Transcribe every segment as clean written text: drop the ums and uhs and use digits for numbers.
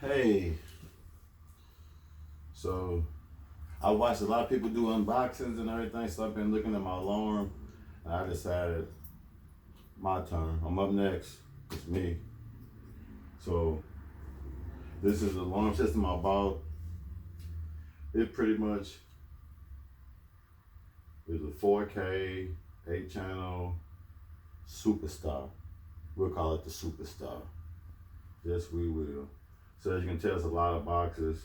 Hey, so I watched a lot of people do unboxings and everything, so I've been looking at my alarm, and I decided my turn. I'm up next. It's me. So this is the alarm system I bought. It pretty much is a 4K, 8-channel superstar. We'll call it the superstar. Yes, we will. So as you can tell, it's a lot of boxes.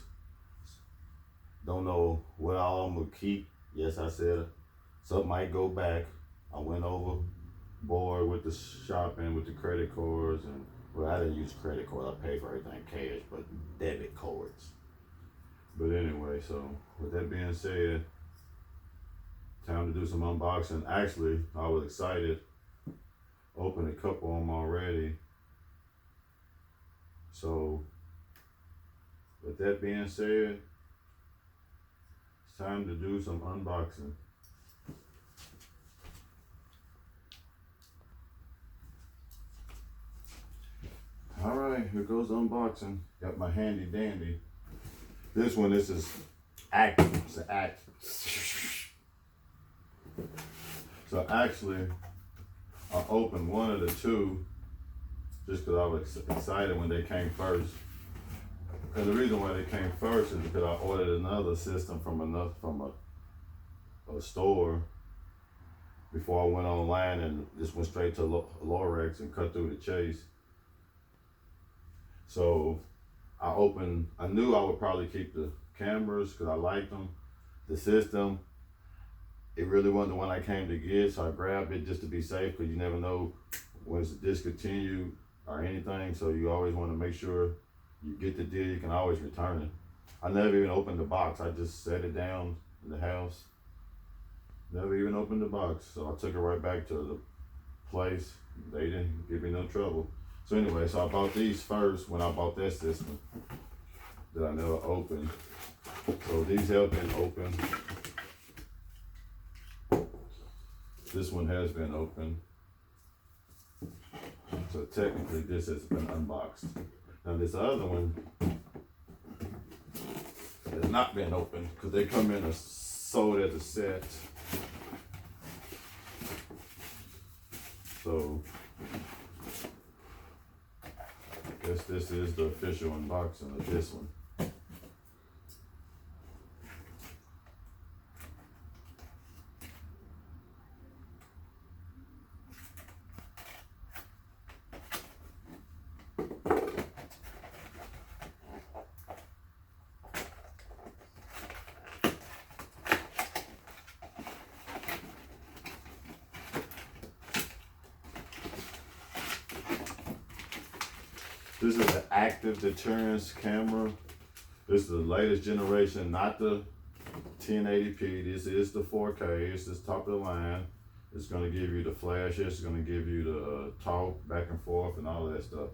Don't know what all I'm gonna keep. Yes, I said something might go back. I went overboard with the shopping, with the credit cards, and well, I didn't use credit card. I paid for everything cash, but debit cards. But anyway, so with that being said, time to do some unboxing. Actually, I was excited. Opened a couple of them already. So with that being said, it's time to do some unboxing. All right, here goes the unboxing. Got my handy dandy. This is active. It's an act. So actually, I opened one of the two just because I was excited when they came first. And the reason why they came first is because I ordered another system from a store before I went online and just went straight to Lorex and cut through the chase. So I knew I would probably keep the cameras because I liked them. The system, it really wasn't the one I came to get, so I grabbed it just to be safe because you never know when it's discontinued or anything. So you always want to make sure you get the deal, you can always return it. I never even opened the box. I just set it down in the house. Never even opened the box. So I took it right back to the place. They didn't give me no trouble. So anyway, so I bought these first when I bought that system that I never opened. So these have been opened. This one has been opened. So technically this has been unboxed. Now this other one has not been opened because they come in sold as a set. So I guess this is the official unboxing of this one. This is an active deterrence camera. This is the latest generation, not the 1080p. This is the 4K. This is top of the line. It's going to give you the flash. It's going to give you the talk back and forth and all that stuff.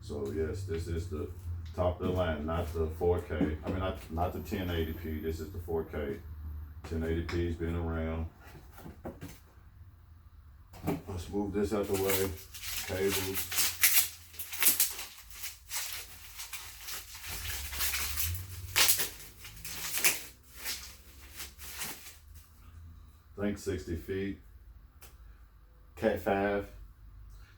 So yes, this is the top of the line, not the 4K. I mean, not the 1080p. This is the 4K. 1080p's been around. Let's move this out the way. Cables. I think 60 feet. Cat 5.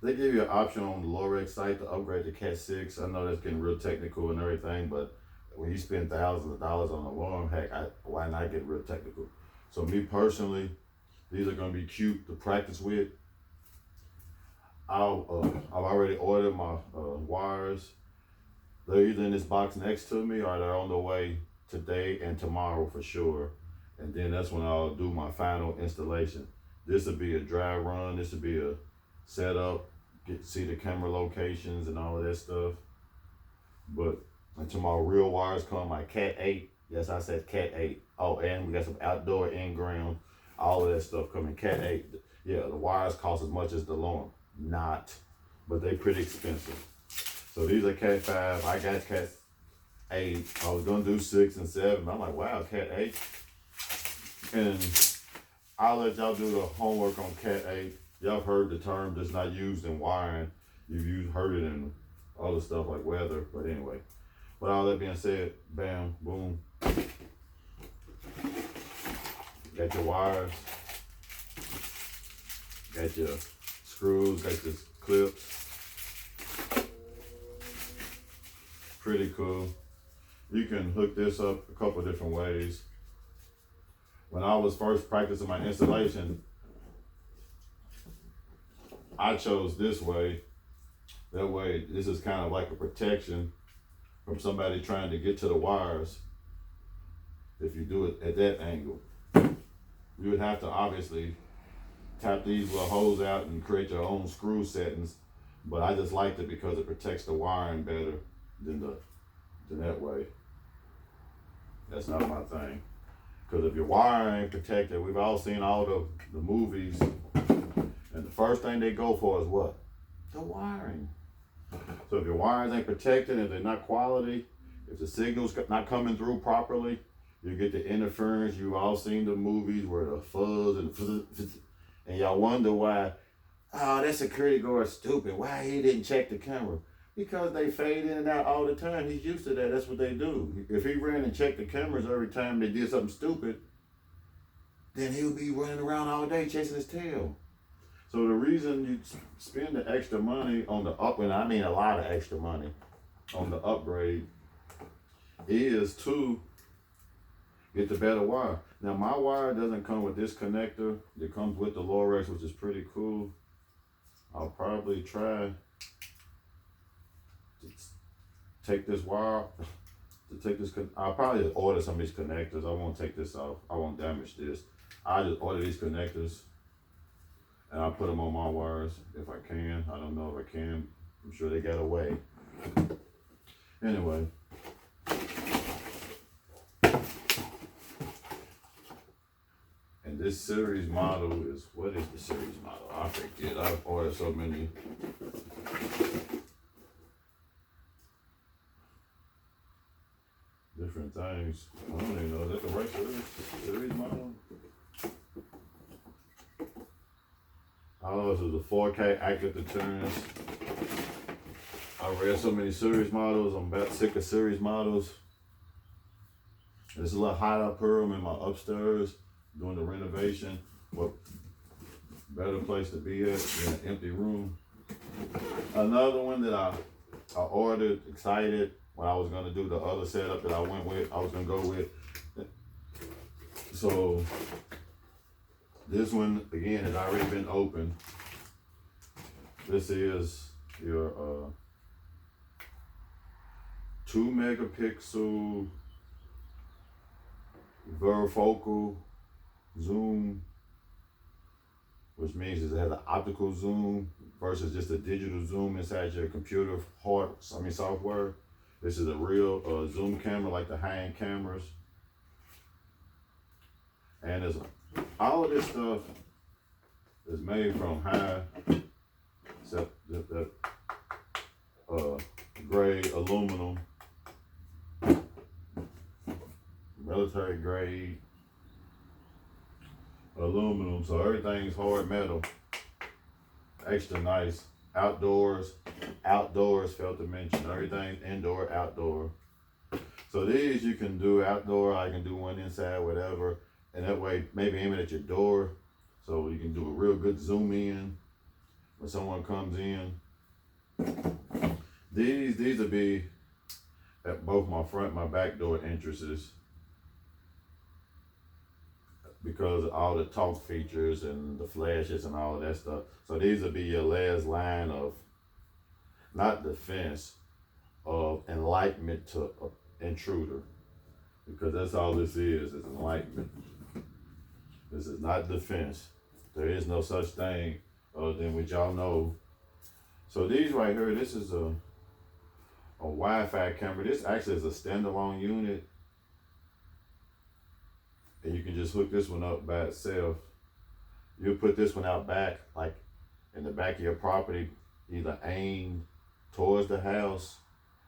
They give you an option on the Lorex site to upgrade to Cat 6. I know that's getting real technical and everything, but when you spend thousands of dollars on an alarm, heck, why not get real technical? So me personally, these are going to be cute to practice with. I've already ordered my wires. They're either in this box next to me or they're on the way today and tomorrow for sure. And then that's when I'll do my final installation. This will be a dry run. This will be a setup, get to see the camera locations and all of that stuff. But until my real wires come, my Cat 8. Yes, I said Cat 8. Oh, and we got some outdoor in-ground, all of that stuff coming. Cat 8. Yeah, the wires cost as much as the alarm. Not, but they pretty expensive. So these are Cat 5. I got Cat 8. I was gonna do 6 and 7. But I'm like, wow, Cat 8. And I'll let y'all do the homework on Cat 8. Y'all have heard the term that's not used in wiring. You've heard it in other stuff like weather, but anyway. With all that being said, bam, boom. Got your wires, got your screws, got your clips. Pretty cool. You can hook this up a couple of different ways. When I was first practicing my installation, I chose this way. That way, this is kind of like a protection from somebody trying to get to the wires. If you do it at that angle, you would have to obviously tap these little holes out and create your own screw settings. But I just liked it because it protects the wiring better than that way. That's not my thing. Because if your wiring ain't protected, we've all seen all the movies, and the first thing they go for is what? The wiring. So if your wires ain't protected, if they're not quality, if the signal's not coming through properly, you get the interference. You've all seen the movies where the fuzz and y'all wonder why, oh, that security guard's stupid. Why he didn't check the camera? Because they fade in and out all the time. He's used to that. That's what they do. If he ran and checked the cameras every time they did something stupid, then he'll be running around all day chasing his tail. So the reason you spend the extra money on the and I mean a lot of extra money on the upgrade, is to get the better wire. Now my wire doesn't come with this connector. It comes with the Lorex, which is pretty cool. I'll probably try take this wire, I'll probably order some of these connectors. I won't take this off. I won't damage this. I'll just order these connectors and I'll put them on my wires if I can. I don't know if I can. I'm sure they got a way. Anyway. And this series model is, what is the series model? I forget. I've ordered so many. Different things. I don't even know. Is that the right series model? I don't know if it was a 4K active deterrence. I read so many series models. I'm about sick of series models. It's a little hot up here. I'm in my upstairs doing the renovation. What better place to be at than an empty room? Another one that I ordered, excited, when I was gonna do the other setup that I was gonna go with. So this one again has already been opened. This is your 2 megapixel Varifocal zoom, which means it has an optical zoom versus just a digital zoom inside your computer software. This is a real zoom camera, like the high-end cameras. And all of this stuff is made from high, grade aluminum, military grade aluminum. So everything's hard metal, extra nice. Outdoors, failed to mention, everything indoor, outdoor. So these you can do outdoor, I can do one inside, whatever. And that way, maybe aim it at your door. So you can do a real good zoom in when someone comes in. These will be at both my front and my back door entrances, because of all the talk features and the flashes and all of that stuff. So these will be your last line of, not defense, of enlightenment to intruder. Because that's all this is enlightenment. This is not defense. There is no such thing other than what y'all know. So these right here, this is a Wi-Fi camera. This actually is a standalone unit. And you can just hook this one up by itself. You'll put this one out back, like in the back of your property, either aimed towards the house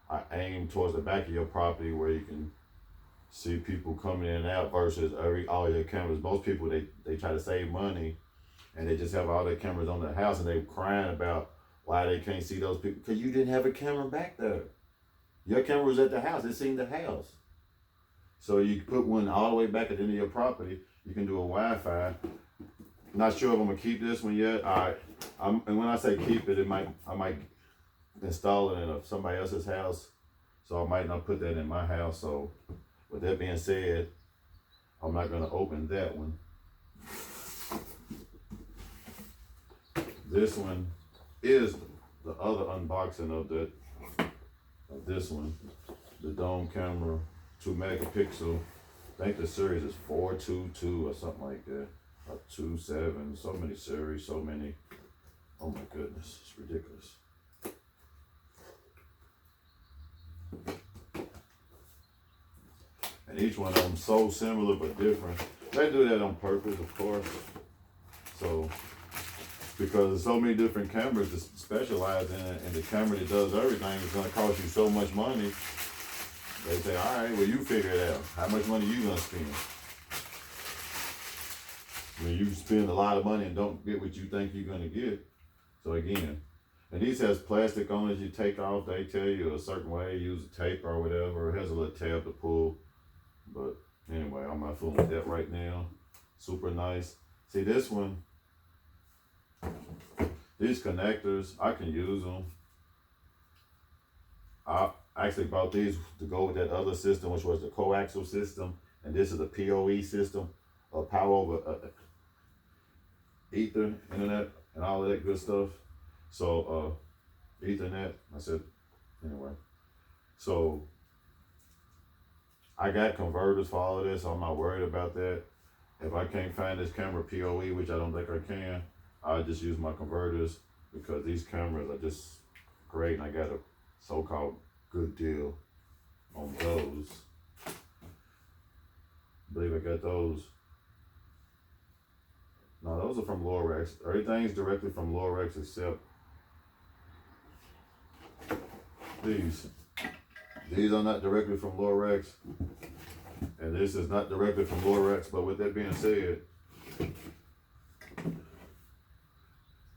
or aimed towards the back of your property where you can see people coming in and out, versus all your cameras. Most people, they try to save money and they just have all their cameras on the house, and they're crying about why they can't see those people, because you didn't have a camera back there. Your camera was at the house. It seen the house. So you put one all the way back at the end of your property. You can do a Wi-Fi. Not sure if I'm gonna keep this one yet. And when I say keep it, I might install it in somebody else's house. So I might not put that in my house. So with that being said, I'm not gonna open that one. This one is the other unboxing of this one, the dome camera, 2 megapixel. I think the series is 422 or something like that, or 27. So many series, so many. Oh my goodness, it's ridiculous. And each one of them so similar but different. They do that on purpose, of course. So, because there's so many different cameras to specialize in it, and the camera that does everything is going to cost you so much money. They say, all right, well, you figure it out. How much money you going to spend? When you spend a lot of money and don't get what you think you're going to get. So again, and these has plastic on it you take off. They tell you a certain way, use a tape or whatever. It has a little tab to pull. But anyway, I'm not fooling with that right now. Super nice. See this one, these connectors, I can use them. I actually bought these to go with that other system, which was the coaxial system. And this is the PoE system, power over ether, internet, and all of that good stuff. So, Ethernet, I said, anyway. So, I got converters for all of this, so I'm not worried about that. If I can't find this camera PoE, which I don't think I can, I'll just use my converters because these cameras are just great, and I got a so-called good deal on those. I believe I got those. No, those are from Lorex. Everything's directly from Lorex except these. These are not directly from Lorex. And this is not directly from Lorex, but with that being said,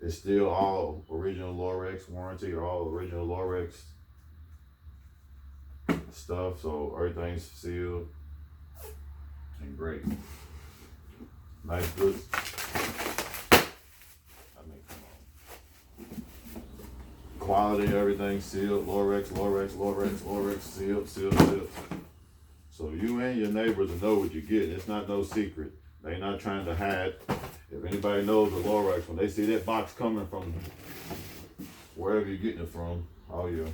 it's still all original Lorex warranty or all original Lorex stuff. So everything's sealed and great. Nice, good. I mean, come on. Quality, everything sealed. Lorex, sealed. So you and your neighbors will know what you get. It's not no secret. They're not trying to hide. If anybody knows the Lorex, when they see that box coming from wherever you're getting it from, all your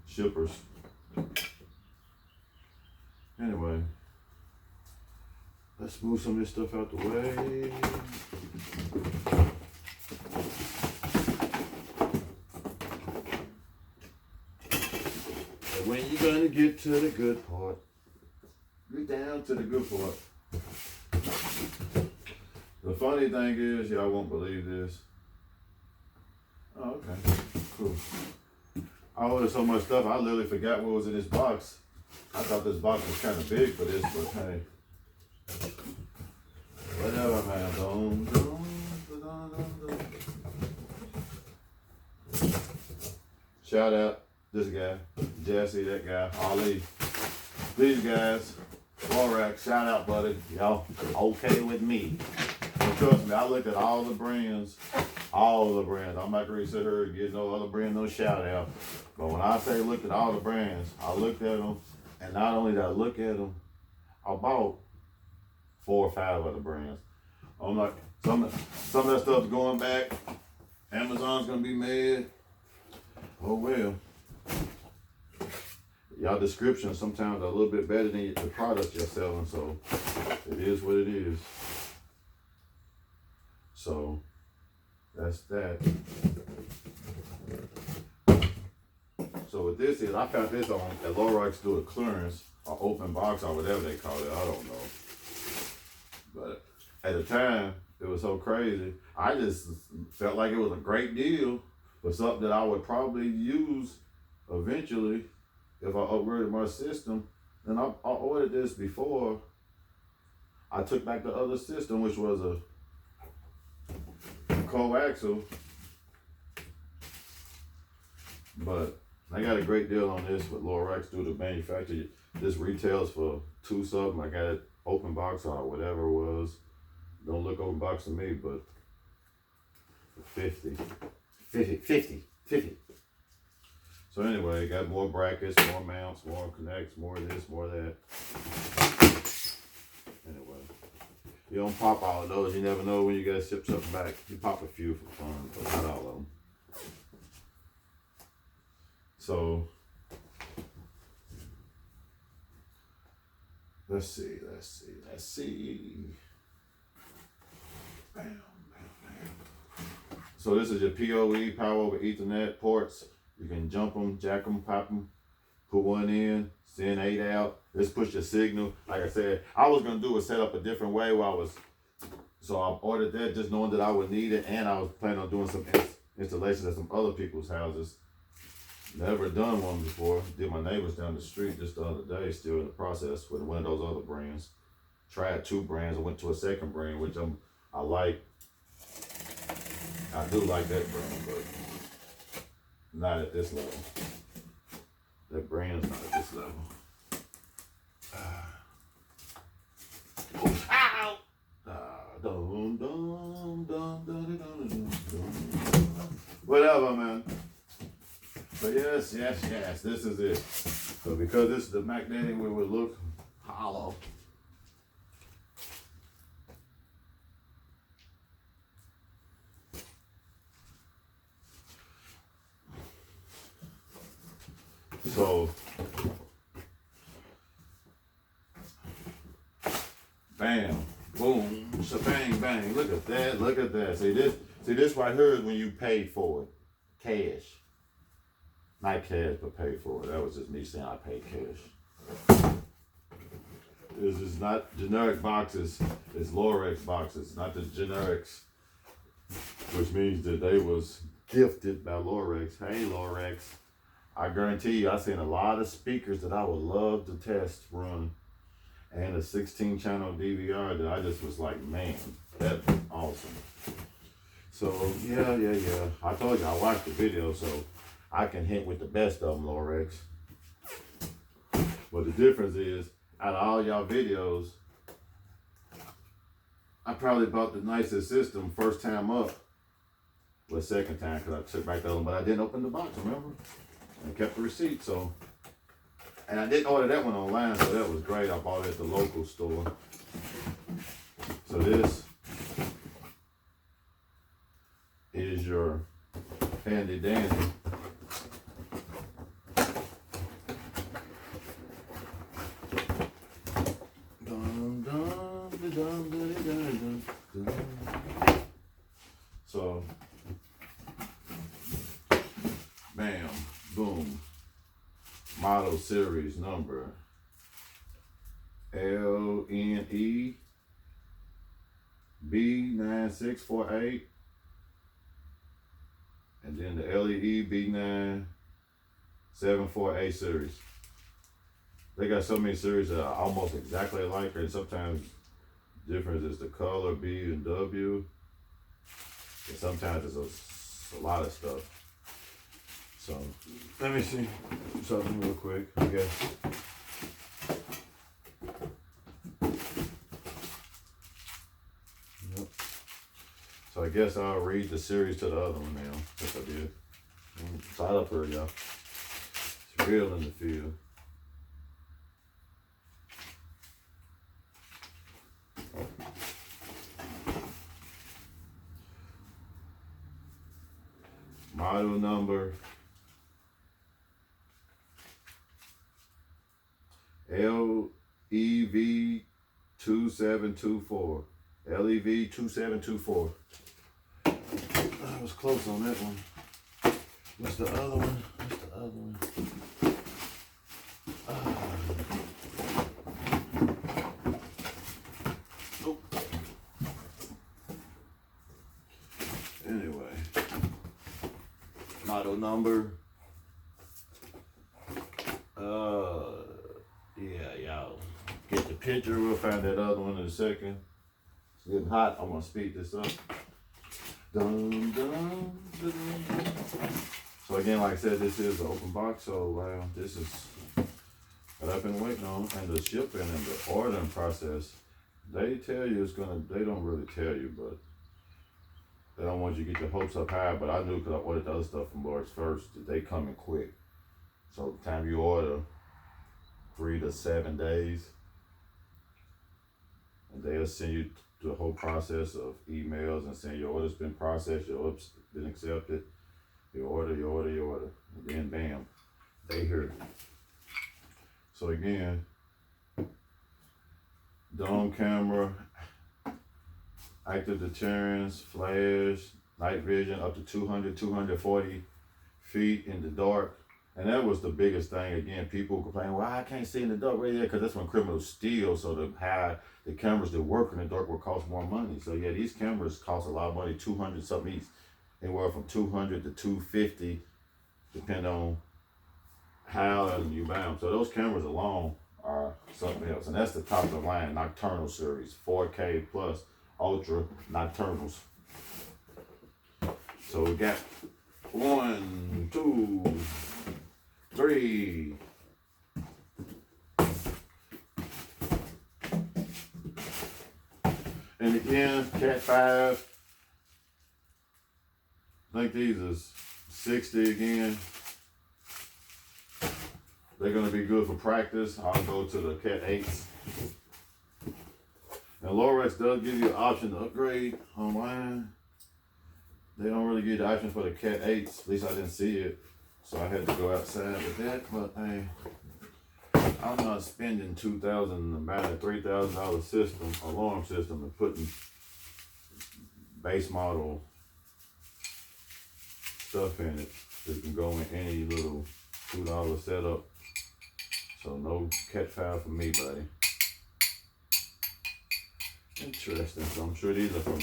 shippers. Anyway, let's move some of this stuff out the way. And when you're gonna get to the good part, get down to the good part. The funny thing is, y'all won't believe this. Oh, okay, cool. I ordered so much stuff, I literally forgot what was in this box. I thought this box was kind of big for this, but hey. Whatever, man. Shout out this guy, Jesse, that guy, Ali. These guys, Lorex, shout out, buddy. Y'all okay with me. And trust me, I looked at all the brands. I'm not going to sit here and get no other brand, no shout out. But when I say look at all the brands, I looked at them. And not only did I look at them, I bought 4 or 5 other brands. I'm like, some of that stuff's going back. Amazon's going to be mad. Oh, well. Y'all descriptions sometimes are a little bit better than the product you're selling. So it is what it is. So that's that. So what this is, I found this on at Lorex do a clearance or open box or whatever they call it. I don't know. But at the time, it was so crazy. I just felt like it was a great deal for something that I would probably use eventually if I upgraded my system. And I ordered this before I took back the other system, which was a coaxial. But I got a great deal on this with Lorex through the manufacturer. This retails for $2 something. I got it open box or whatever it was. Don't look open box to me, but 50. So anyway, got more brackets, more mounts, more connects, more of this, more of that. Anyway, you don't pop all of those. You never know when you gotta ship something back. You pop a few for fun, but not all of them. So let's see. Bam, bam, bam. So this is your PoE, power over Ethernet ports. You can jump them, jack them, pop them, put one in, send 8 out. This push your signal. Like I said, I was gonna do a setup a different way so I ordered that just knowing that I would need it, and I was planning on doing some installations at some other people's houses. Never done one before. Did my neighbors down the street just the other day, still in the process with one of those other brands. Tried 2 brands, I went to a second brand, which I like. I do like that brand, but not at this level. That brand's not at this level. Ow! Whatever, man. But yes, this is it. So because this is the magnetic, we would look hollow. So, bam, boom, shabang, bang. Look at that, look at that. See this right here is when you paid for it. Cash. Not cash, but paid for it. That was just me saying I paid cash. This is not generic boxes, it's Lorex boxes, not the generics, which means that they was gifted by Lorex. Hey, Lorex. I guarantee you, I've seen a lot of speakers that I would love to test run, and a 16-channel DVR that I just was like, man, that's awesome. So yeah. I told you I watched the video, so I can hit with the best of them, Lorex. But the difference is, out of all y'all videos, I probably bought the nicest system first time up. Well, second time, because I took back the other one, but I didn't open the box, remember? And kept the receipt, so. And I didn't order that one online, so that was great. I bought it at the local store. So this is your handy dandy so bam, boom, model series number LNE B9648, and then the LEE B9748 series. They got so many series that are almost exactly alike, and sometimes difference is the color B and W, and sometimes it's a lot of stuff. So let me see something real quick, I guess. Yep. So I guess I'll read the series to the other one now. Yes, I did. Side up here, y'all. It's real in the field. Model number LEV2724. LEV2724. I was close on that one. What's the other one? Nope. Anyway. Model number. Yeah, y'all get the picture. We'll find that other one in a second. It's getting hot. I'm gonna speed this up. Dun, dun, dun, dun. So again, like I said, this is an open box, so this is what I've been waiting on. And the shipping and the ordering process, they tell you it's gonna, they don't really tell you, but they don't want you to get your hopes up high. But I knew because I ordered the other stuff from Lorex first that they coming quick. So the time you order, 3 to 7 days, and they'll send you the whole process of emails and saying your order's been processed, your order's been accepted, your order, and then bam, they hear it. So again, dome camera, active deterrence, flares, night vision up to 200, 240 feet in the dark. And that was the biggest thing. Again, people complain, well, I can't see in the dark right there, because that's when criminals steal. So the cameras that work in the dark will cost more money. So yeah, these cameras cost a lot of money, 200 something each, anywhere from 200 to 250, depending on how you buy them. So those cameras alone are something else. And that's the top of the line nocturnal series, 4K plus ultra nocturnals. So we got 1, 2, 3. And again, Cat 5. I think these is 60 again. They're gonna be good for practice. I'll go to the Cat 8s. And Lorex does give you an option to upgrade online. They don't really give you the option for the Cat 8s. At least I didn't see it. So I had to go outside with that. But hey, I'm not spending $2,000, about a $3,000 system, alarm system, and putting base model stuff in it that can go in any little $2 setup. So no Cat 5 for me, buddy. Interesting. So I'm sure these are from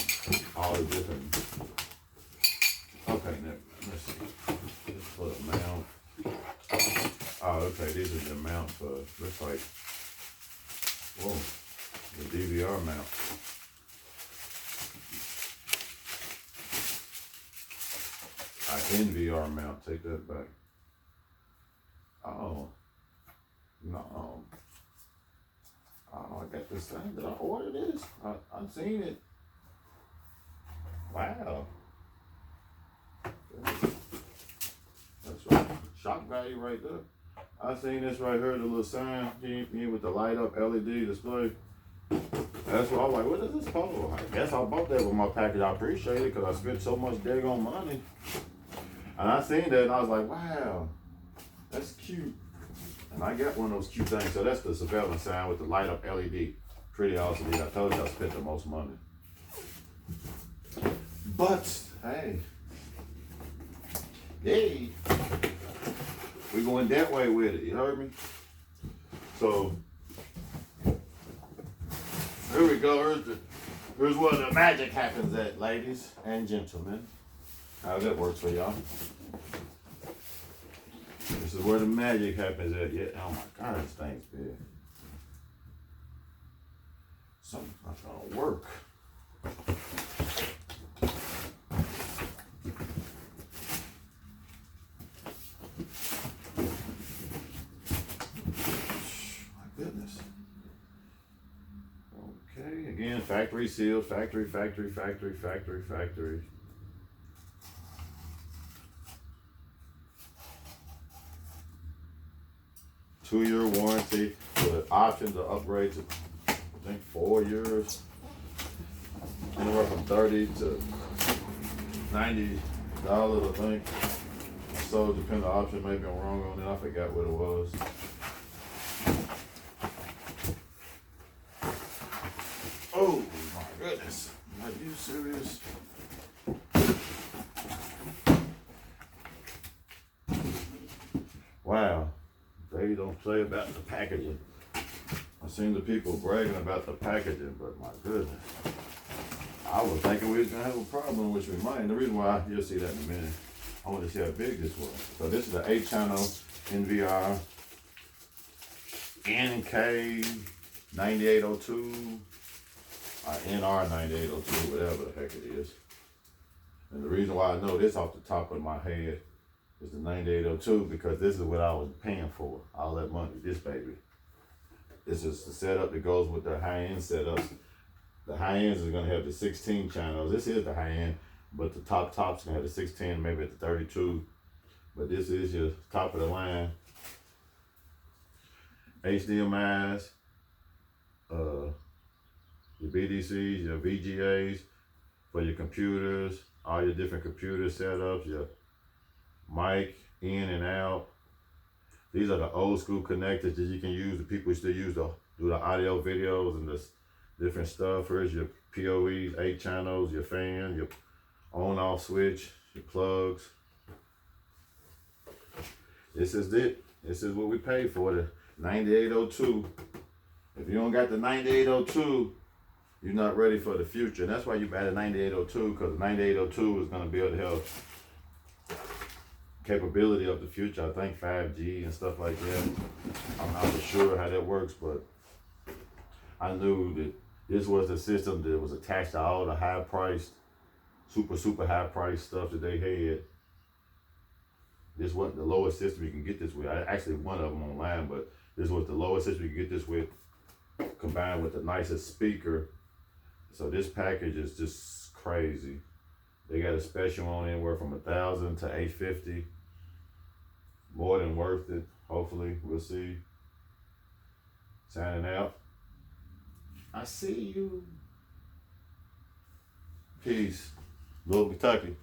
all the different. Okay, now let's see. Let's put a mount. Oh, okay. These are the mount for. Looks like. Whoa, the DVR mount. NVR mount. Take that back. Oh no. Oh, I got this thing. Did I order this? I've seen it. Wow. That's right. Shock value right there. I seen this right here, the little sign with the light up LED display. That's why I was like, what is this for? I guess I bought that with my package. I appreciate it because I spent so much daggone money. And I seen that and I was like, wow, that's cute. And I got one of those cute things. So that's the surveillance sign with the light up LED. Pretty awesome. I told you I spent the most money. But, hey, we going that way with it. You heard me? So, here we go. Here's where the magic happens at, ladies and gentlemen. How that works for y'all. This is where the magic happens at. Yeah. Oh my God, this thing's big. Something's not gonna work. My goodness. Okay, again, factory sealed, factory. 2-year warranty with option to upgrade to, I think, 4 years. Anywhere from $30 to $90, I think. So depending on the option, maybe I'm wrong on it. I forgot what it was. Oh my goodness. Are you serious? Wow. They don't play about the packaging. I've seen the people bragging about the packaging, but my goodness. I was thinking we was gonna have a problem, which we might. And the reason why, you'll see that in a minute. I want to see how big this was. So this is the 8-channel NVR NK 9802 or NR 9802, whatever the heck it is. And the reason why I know this off the top of my head It's the 9802 because this is what I was paying for. All that money, this baby. This is the setup that goes with the high-end setups. The high-ends is gonna have the 16 channels. This is the high-end, but the top's gonna have the 16, maybe at the 32. But this is your top of the line. HDMIs, your BDCs, your VGAs for your computers, all your different computer setups, your mic in and out. These are the old school connectors that you can use. The people still use to do the audio videos and the different stuff. Here's your PoEs, 8 channels, your fan, your on-off switch, your plugs. This is it. This is what we paid for, the 9802. If you don't got the 9802, you're not ready for the future. And that's why you buy the 9802, because the 9802 is going to be able to help capability of the future. I think 5G and stuff like that. I'm not for sure how that works, but I knew that this was the system that was attached to all the high-priced, super high-priced stuff that they had. This wasn't the lowest system you can get this with. I actually one of them online, but this was the lowest system you could get this with, combined with the nicest speaker. So this package is just crazy. They got a special on anywhere from $1,000 to $850. More than worth it. Hopefully, we'll see. Signing out. I see you. Peace. Little Kentucky.